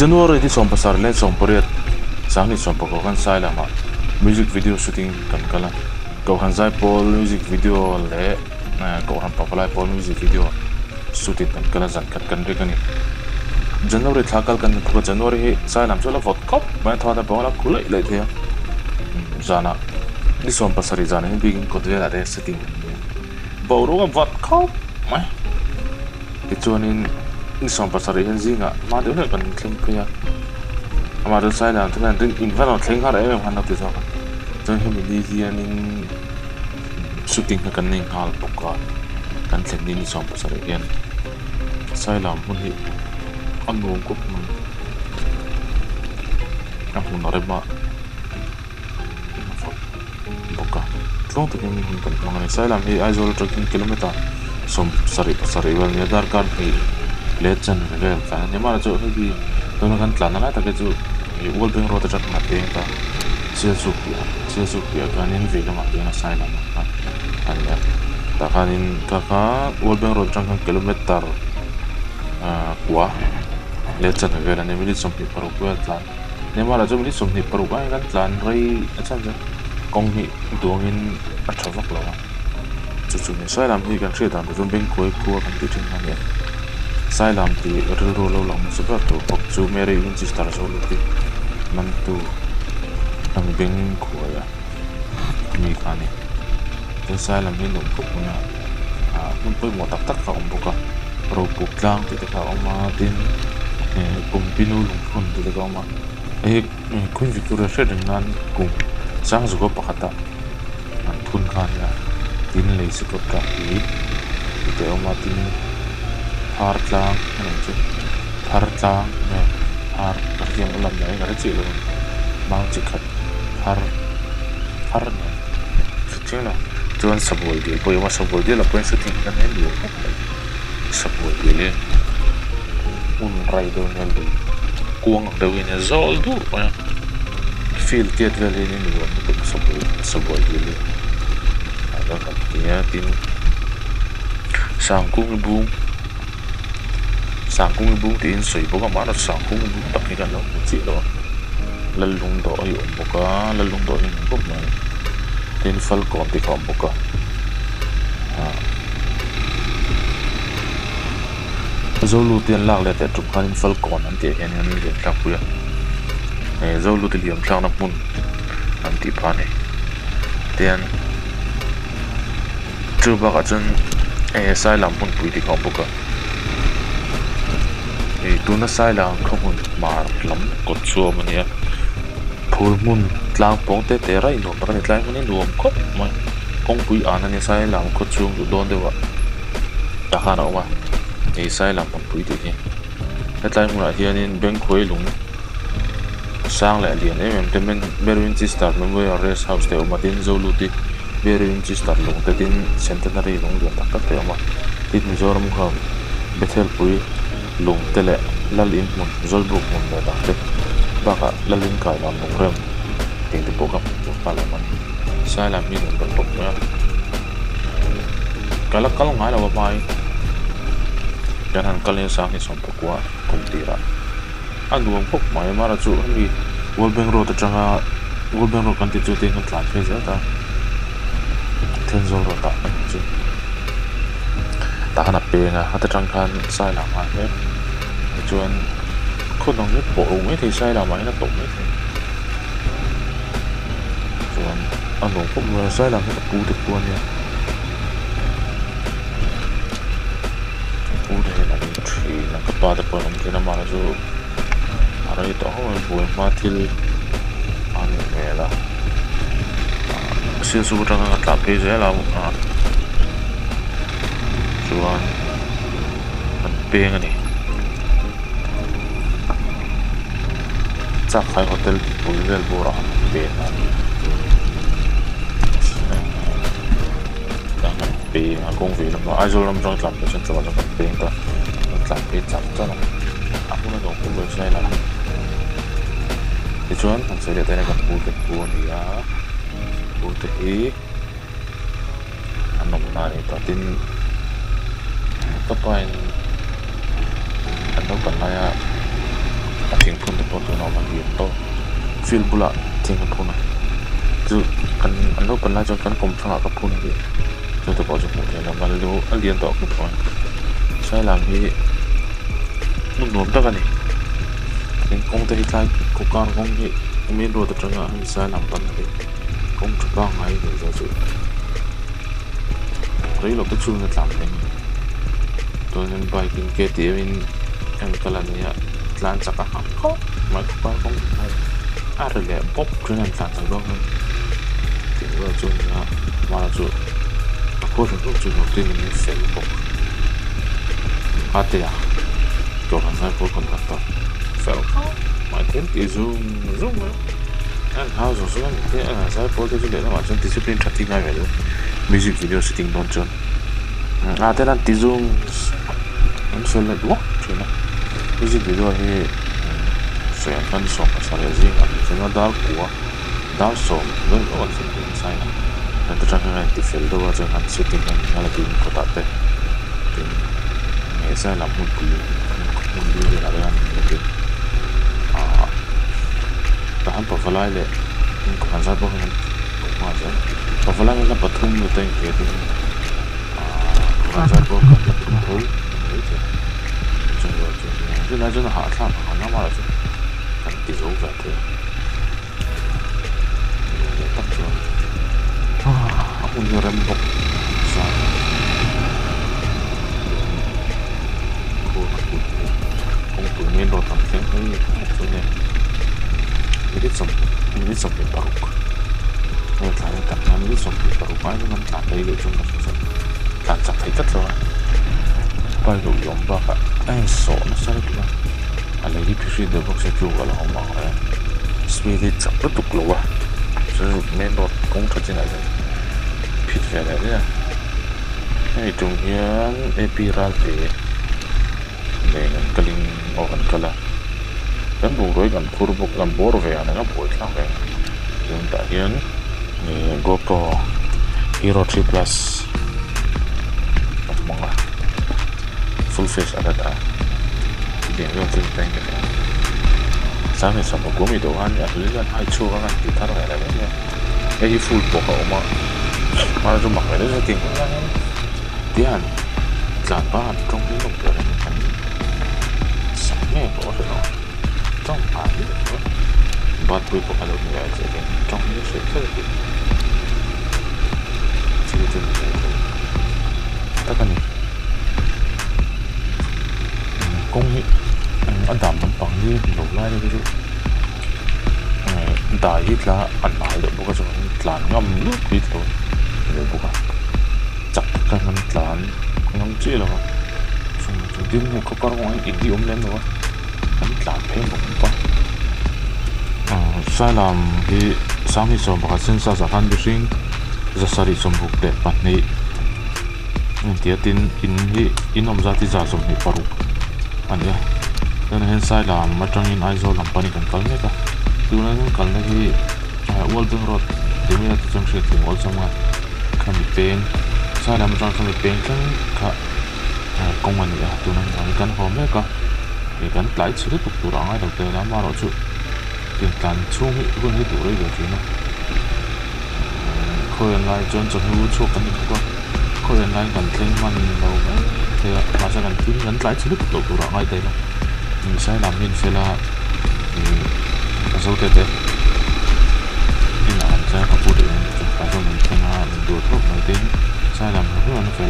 January di som pasar le som poriat sang ni som pako kan sai lama music video shooting kan kala ko han zai pol music video le ko han papalai pol music video shooting kan kala zan kan re kani January thakal kan pako January sai lam chola vot kop ma tha da bola kulai le the zana di som pasari zana ni bigin ko de la re setting boro ga vot kop ma chuanin ni som pasari hen zinga ma de ne kan thleng kya amar sai lam thana rin invan thleng har em han na ti sa chon hemi di hianin shooting kan ning hal poka kan thleng ni som pasari hian sai lam mun hi anu ko mun amun arema poka tlong to ni kan mangani sai lam hi aizol trekking kilometer som pasari wel ni dar kan hi lechan vel fa ne mara jo hi tono kan tlana na ta ke chu wol beng ro ta chak na te ta sia su pia kan in ve ma te na sai na an ya ta kan in ka wol beng ro chang kan kilometer kwa lechan vel ne mi som pi paru ko tlan ne mara jo mi som ni paru ba kan tlan rei achan ja kong hi dongin a thavak lawa chu ne sai lam hi kan thre dan zum beng koi ko kan ti thin han ya sai lam ti ro lo lang su ba to pok chu mere in chi star zo lu ti man tu ang beng ko ya mi kani te sai lam hi no ko na mun poi mo tak ka om boka ro puk lang ti ka oma tin kum pinu lung phun ti ka oma kuin victoria shed nan kum sang zu ko pakata an phun khan ya tin le se ko ka hi te oma tin har tlang ne chu har tlang ne har riam lam ne ga chi lo mang chi khat har ne chu na chuan sabol di poi ma sabol di la point shooting kan ne lu sabol di le un rai do ne lu kuang de win zol du ya feel tiet veli ni lu ko sabol di le ada kan dia tin sang kung bung tin soi boka mara sang kung bung tak ni kan lo chi lo lalung do ai om boka lalung do in ko ma tin fal ko ti kom boka zolu tian lak le te tup khan fal ko an ti hen an le tak puya zolu ti liam thlang na mun an ti phane tian chu ba ka chun sai lam mun pui ti kom boka tuna sai lam khomon mar lam ko chu mania phul mun tlang pong te rai no par ni tlai mun nuam khop ma kong pui an ani sai lam ko chung du don dewa ta khana wa sai lam mun pui ti ni tlai mun a hianin beng khoi lung sang la lian em temen berwin chi star memorial rest house te umatin zoluti berwin chi star lung te tin centenary lung lian tak tak te ama tin mizoram kha bethel pui lung tele lal in mun zolbuk mun da dakte baka lalin kai lam nong rem ting te pokap pala man sai lam mi nong tok ya kala kal ngai la bai dan han kal ni sang ni som pokwa kum tira anduam pok mai mara chu mi world bank road atanga world bank road kan ti chu te kan tlan fe za ta ten zol ro ta chu ta kana pe nga hata tang khan sai lam ha he chuan khôn nong nhất bộ mấy thì sai là mấy nó tụng mấy thì chuan anh cũng không sai làm cái cú được luôn nha cú đây là thì là cấp ba được rồi thì nó mà nó rồi ở đây đó buổi mà thì anh nghe là siêu số trong cái tập cái gì là chuan mình bê cái này chắc phải hotel bùi vel bùa ra bên này cả ngày bên công việc nó ai rồi làm trong làm cái chân cho nó bên ta làm cái chặt cho nó aku nó cũng không được sai là thì chuan thằng sẽ để tay này gặp bùi này á bùi thì anh nằm này ta tin các bạn anh đâu cần lại à tiếng field bula ting ka phuna chu kan an lo pan la cho kan kom thanga ka phuna bi chu to ko chu mu the la mal lo alian to ku phun sai lam hi nu nom ta kan ni kong te hitlai ko kar kong hi mi ro ta tanga hi sai lam pan ni kong chu ba ngai ni zo chu rei lo ka chu na tlam ni to nen bai kin ke ti in an kala ni ya tlan chaka ha ko mai ko kar kong ar le pop chu nan tlan chak dong ti ro chu na ma chu ko chu chu no tin ni fel pop ate ya to han sai ko kon ta fel mai tin ti zoom and how so so and sai po te le ma chen discipline thati ngai ve music video shooting don chon ate nan ti zoom an fel le do chuna music video he so yan kan so ka sa le zing an se na dar ko dar so no on se tin sai na ta ta ka ti fel do wa chen han shooting an ala tin ko ta te tin esa la mu pu mun di la ran ke tahan pa falai le ko hansa po kan ma sa pa falai la pathum nu tai ke tin hansa po ka pathum ho ni te chu na ha tha ha na ma la chu kan ti zo va te tak chu un ram bok sa ko kong tu men ro tam theng ni chu ne ini sampai paruk. Kalau tak nanti sampai paruk aja kan tak ada itu cuma susah. Tak cak itu loh. Kalau lomba kak, so nasi itu lah. Ada di pihak itu box itu kalau ngomong ya. Speed cak itu keluar. Jadi menurut kong terjadi aja. Pihak ada. Itu yang epiral deh. Dengan keling orang kalah. Kan buổi gần khu vực gần bố về này nó buổi sao vậy chúng ta hiện GoPro Hero 3 Plus mong là full face ada đã điểm用最低嘅三月十六嗰味道啱日呢個太粗啦，其他都係嚟嘅，一full 薄荷嘛，買咗買嚟都勁啦，啲人賺把中啲弄嘅人使咩果嚟咯？trong hạt bắt buộc phải làm như vậy trong những sự rất là chỉ là tất cả những công nghệ anh đảm bảo bằng như đầu lại cái gì đại ít là anh nói được một cái số là ngâm nước đi thôi rồi buộc chặt cái ngâm là ngâm chỉ là chúng tiên này có bao nhiêu ít đi lên rồi làm thế một con sai làm thì sáng khi xong bác sinh ra khăn bị sinh ra sari xong buộc đẹp bạn này thì tin in ông ra thì ra xong thì paru anh ya nên hiện sai làm mà trong in ai rồi làm pani cần calme cả từ nên calme thì Walden Road thì mình đã trong sự thì ngồi xong mà kami pen sai làm trong kami pen kan cả công an ya từ nên kami kan hôm nay cả kan lại chỉ được tụ ra ngay đầu tiên là mà rồi chứ tiền tan chung hết luôn hết đủ rồi thì nó khơi lại chọn hữu chỗ cái này có khơi lại gần lên man đầu thì mà sao gần cứ ngắn lại chỉ được tụ ra ngay đây mà mình sai làm nên phải là dấu tệ tệ nên là anh sẽ có quyết định phải cho mình xem là mình đuổi thuốc đầu tiên sai làm rất là nó phải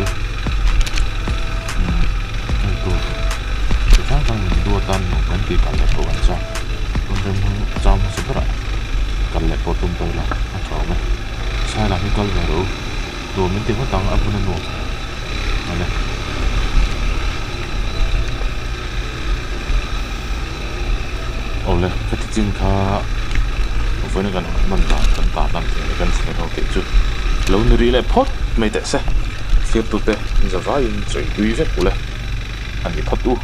kan dua tan nanti kalau kau ansah, kemudian jam seberapa kalau potong toilet atau apa, saya lagi kalau baru 2 menit pun tang apa neno, mana? Oleh ketika apa ni kan mentah kan semua okey tu, lalu nuri lepot, mai tak sah, siap tu teh, jadi saya duit set boleh, andi pot tu.